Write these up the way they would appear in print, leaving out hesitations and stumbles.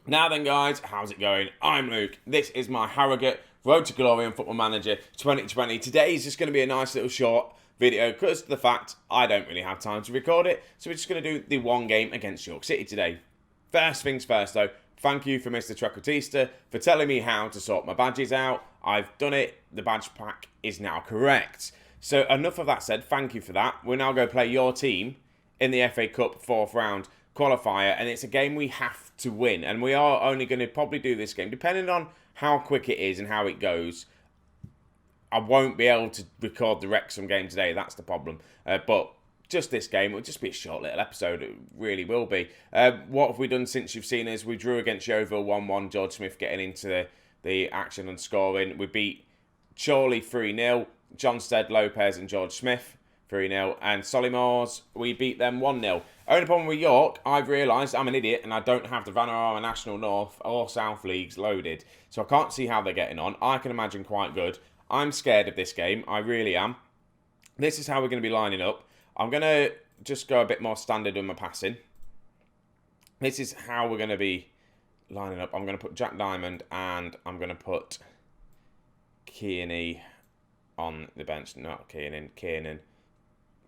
Now then, guys, how's it going? I'm Luke. This is my Harrogate Road to Glory and Football Manager 2020. Today is just going to be a nice little short video because of the fact I don't really have time to record it. So we're just going to do the one game against York City today. First things first, though, thank you for Mr. Trecotista for telling me how to sort my badges out. I've done it. The badge pack is now correct. So enough of that said. Thank you for that. We'll now go play your team in the FA Cup 4th round qualifier, and it's a game we have to win, and we are only going to probably do this game depending on how quick it is and how it goes. I won't be able to record the Wrexham game today, that's the problem, but just this game, it'll just be a short little episode, it really will be. What have we done since you've seen us? We drew against Yeovil 1-1, George Smith getting into the action and scoring. We beat Chorley 3-0, Jonstead, Lopez and George Smith 3-0, and Solimore's, we beat them 1-0. Only problem with York, I've realised I'm an idiot and I don't have the Vanarama National North or South Leagues loaded, so I can't see how they're getting on. I can imagine quite good. I'm scared of this game, I really am. This is how we're going to be lining up. I'm going to just go a bit more standard with my passing. This is how we're going to be lining up. I'm going to put Jack Diamond and I'm going to put Kearney on the bench. Not Kiernan.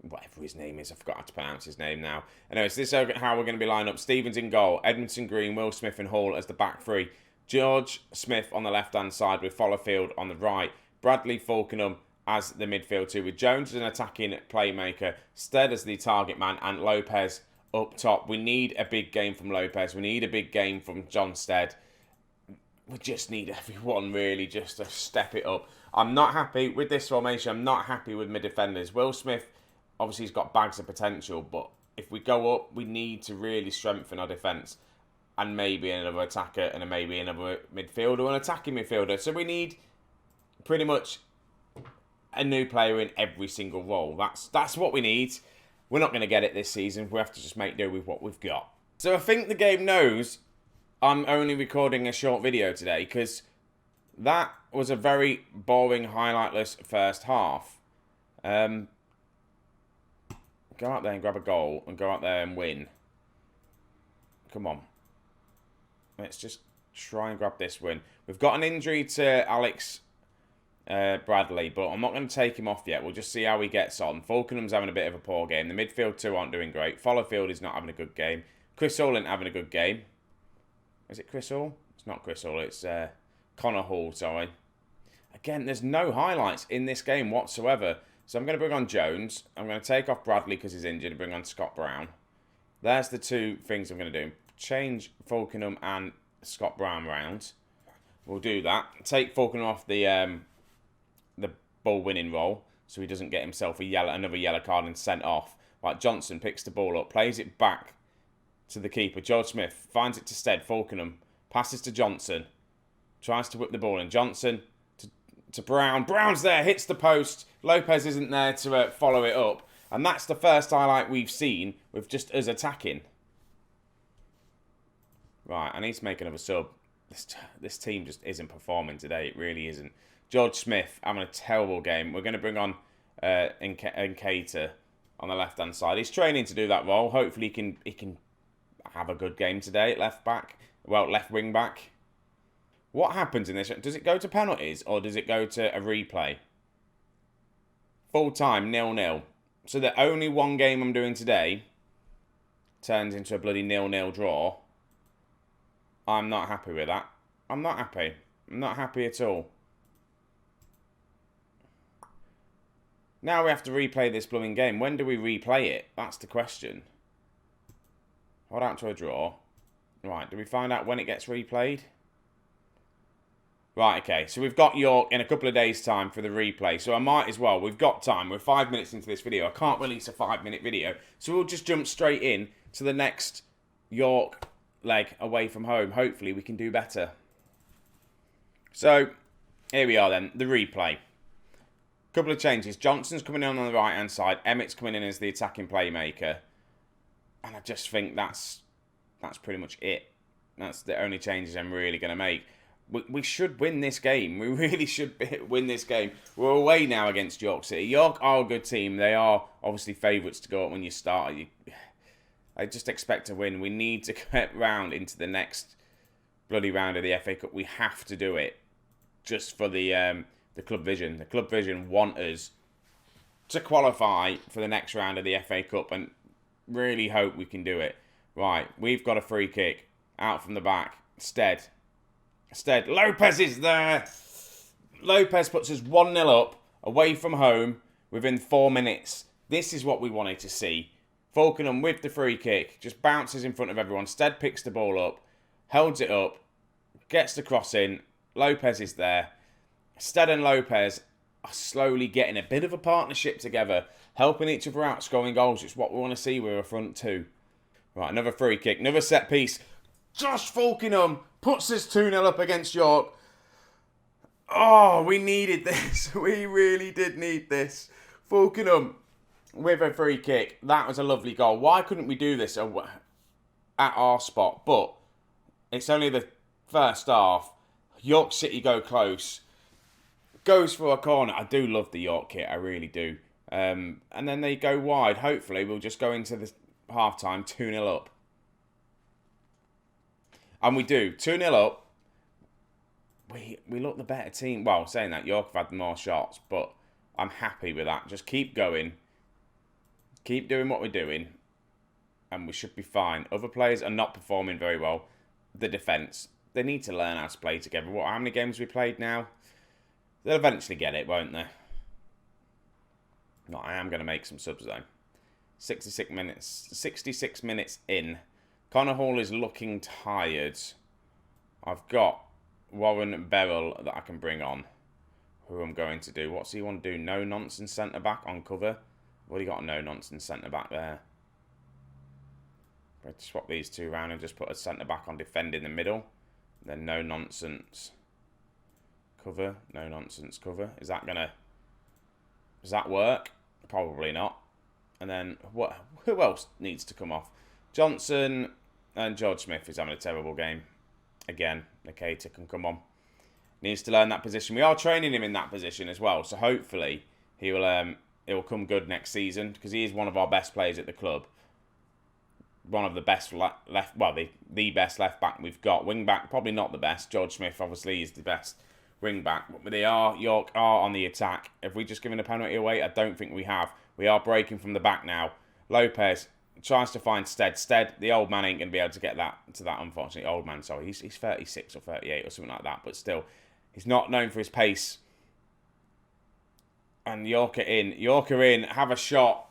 Whatever his name is, I forgot how to pronounce his name now. Anyway, so this is how we're going to be lining up. Stevens in goal, Edmondson, Green, Will Smith and Hall as the back three. George Smith on the left-hand side with Fallowfield on the right. Bradley Falkenham as the midfield two, with Jones as an attacking playmaker, Stead as the target man, and Lopez up top. We need a big game from Lopez. We need a big game from John Stead. We just need everyone really just to step it up. I'm not happy with this formation. I'm not happy with my defenders. Will Smith, obviously, he's got bags of potential, but if we go up, we need to really strengthen our defence. And maybe another attacker and maybe another midfielder, an attacking midfielder. So we need pretty much a new player in every single role. That's what we need. We're not going to get it this season. We have to just make do with what we've got. So I think the game knows I'm only recording a short video today because that was a very boring, highlightless first half. Go out there and grab a goal and go out there and win. Come on. Let's just try and grab this win. We've got an injury to Alex Bradley, but I'm not going to take him off yet. We'll just see how he gets on. Falkenham's having a bit of a poor game. The midfield two aren't doing great. Fallowfield is not having a good game. Chris Hall isn't having a good game. Is it Chris Hall? It's not Chris Hall. It's Connor Hall, sorry. Again, there's no highlights in this game whatsoever. So I'm going to bring on Jones. I'm going to take off Bradley because he's injured and bring on Scott Brown. There's the two things I'm going to do. Change Falkenham and Scott Brown round. We'll do that. Take Falkenham off the ball winning role so he doesn't get himself another yellow card and sent off. Like Johnson picks the ball up, plays it back to the keeper. George Smith finds it to Stead. Falkenham passes to Johnson. Tries to whip the ball in. Johnson to Brown. Brown's there, hits the post. Lopez isn't there to follow it up. And that's the first highlight we've seen with just us attacking. Right, I need to make another sub. This team just isn't performing today. It really isn't. George Smith having a terrible game. We're going to bring on Nkater on the left-hand side. He's training to do that role. Hopefully he can have a good game today at left wing back. What happens in this? Does it go to penalties or does it go to a replay? Full time, 0-0. So the only one game I'm doing today turns into a bloody 0-0 draw. I'm not happy with that. I'm not happy. I'm not happy at all. Now we have to replay this blooming game. When do we replay it? That's the question. Hold out to a draw. Right, do we find out when it gets replayed? Right, okay, so we've got York in a couple of days' time for the replay, so I might as well. We've got time. We're 5 minutes into this video. I can't release a 5-minute video, so we'll just jump straight in to the next York leg away from home. Hopefully we can do better. So, here we are then, the replay. Couple of changes. Johnson's coming in on the right-hand side. Emmett's coming in as the attacking playmaker. And I just think that's pretty much it. That's the only changes I'm really going to make. We should win this game. We really should win this game. We're away now against York City. York are a good team. They are obviously favourites to go up when you start. I just expect to win. We need to get round into the next bloody round of the FA Cup. We have to do it just for the Club Vision. The Club Vision want us to qualify for the next round of the FA Cup and really hope we can do it. Right, we've got a free kick out from the back. Stead. Lopez is there. Lopez puts us 1-0 up away from home within 4 minutes. This is what we wanted to see. Falkenham with the free kick, just bounces in front of everyone. Stead picks the ball up, holds it up, gets the cross in. Lopez is there. Stead and Lopez are slowly getting a bit of a partnership together, helping each other out, scoring goals. It's what we want to see with a front two. Right, another free kick, another set piece. Josh Falkenham puts us 2-0 up against York. Oh, we needed this. We really did need this. Falkenham with a free kick. That was a lovely goal. Why couldn't we do this at our spot? But it's only the first half. York City go close. Goes for a corner. I do love the York kit. I really do. And then they go wide. Hopefully, we'll just go into the half-time 2-0 up. And we do. 2-0 up. We look the better team. Well, saying that, York have had more shots, but I'm happy with that. Just keep going. Keep doing what we're doing, and we should be fine. Other players are not performing very well. The defence, they need to learn how to play together. How many games we played now? They'll eventually get it, won't they? No, I am going to make some subs, though. 66 minutes in. Connor Hall is looking tired. I've got Warren Beryl that I can bring on, who I'm going to do. What's he want to do? No-nonsense centre-back on cover. I've already got a no-nonsense centre-back there. Let's swap these two around and just put a centre-back on defend in the middle. Then no-nonsense cover. No-nonsense cover. Is that going to... Does that work? Probably not. And then, who else needs to come off? Johnson and George Smith is having a terrible game. Again, Nikita can come on. Needs to learn that position. We are training him in that position as well. So hopefully he will come good next season, because he is one of our best players at the club. One of the best the best left back we've got. Wing back, probably not the best. George Smith obviously is the best wing back. But York are on the attack. Have we just given a penalty away? I don't think we have. We are breaking from the back now. Lopez tries to find Stead. Stead, the old man ain't going to be able to get to that, unfortunately. Old man, sorry. He's 36 or 38 or something like that. But still, he's not known for his pace. And York are in. Have a shot.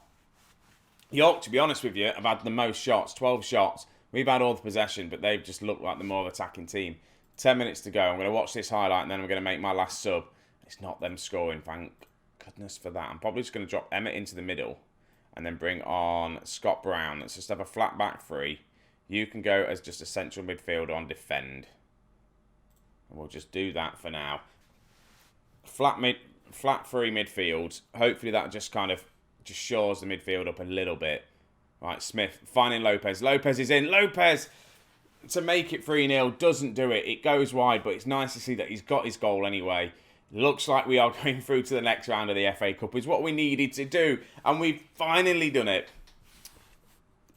York, to be honest with you, have had the most shots. 12 shots. We've had all the possession, but they've just looked like the more attacking team. 10 minutes to go. I'm going to watch this highlight, and then I'm going to make my last sub. It's not them scoring, thank goodness for that. I'm probably just going to drop Emmett into the middle and then bring on Scott Brown. Let's just have a flat back three. You can go as just a central midfielder on defend. And we'll just do that for now. Flat three midfield. Hopefully that just kind of just shores the midfield up a little bit. Right, Smith finding Lopez. Lopez is in. Lopez to make it 3-0 doesn't do it. It goes wide, but it's nice to see that he's got his goal anyway. Looks like we are going through to the next round of the FA Cup. Is what we needed to do. And we've finally done it.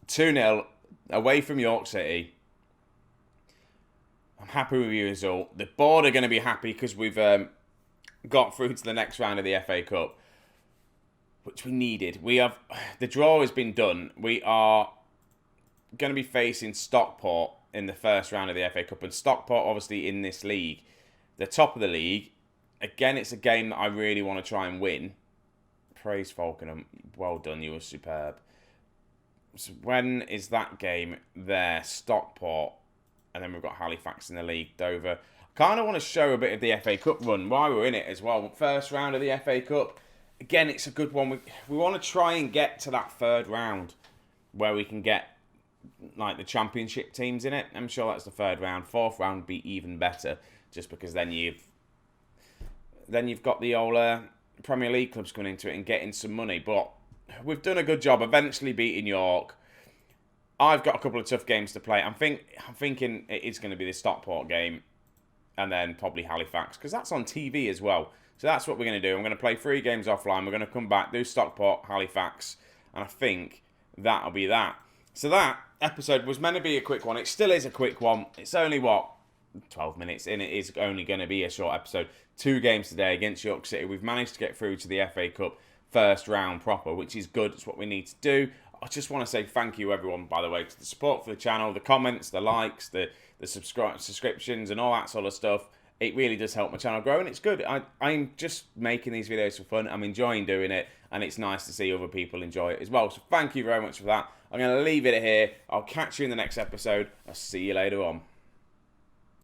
2-0 away from York City. I'm happy with the result. The board are going to be happy because we've got through to the next round of the FA Cup, which we needed. The draw has been done. We are going to be facing Stockport in the first round of the FA Cup. And Stockport, obviously, in this league, the top of the league. Again, it's a game that I really want to try and win. Praise Falkenham. Well done, you were superb. So when is that game there? Stockport. And then we've got Halifax in the league, Dover. I kind of want to show a bit of the FA Cup run while we're in it as well. First round of the FA Cup. Again, it's a good one. We want to try and get to that third round where we can get like the championship teams in it. I'm sure that's the third round. Fourth round would be even better, just because then you've got the old Premier League clubs coming into it and getting some money. But we've done a good job eventually beating York. I've got a couple of tough games to play. I'm thinking it is going to be the Stockport game and then probably Halifax, because that's on TV as well. So that's what we're going to do. I'm going to play 3 games offline. We're going to come back, do Stockport, Halifax, and I think that'll be that. So that episode was meant to be a quick one. It still is a quick one. It's only, 12 minutes in. It is only going to be a short episode. 2 games today against York City. We've managed to get through to the FA Cup first round proper, which is good. It's what we need to do. I just want to say thank you, everyone, by the way, to the support for the channel, the comments, the likes, the subscriptions, and all that sort of stuff. It really does help my channel grow, and it's good. I'm just making these videos for fun. I'm enjoying doing it, and it's nice to see other people enjoy it as well. So thank you very much for that. I'm going to leave it here. I'll catch you in the next episode. I'll see you later on.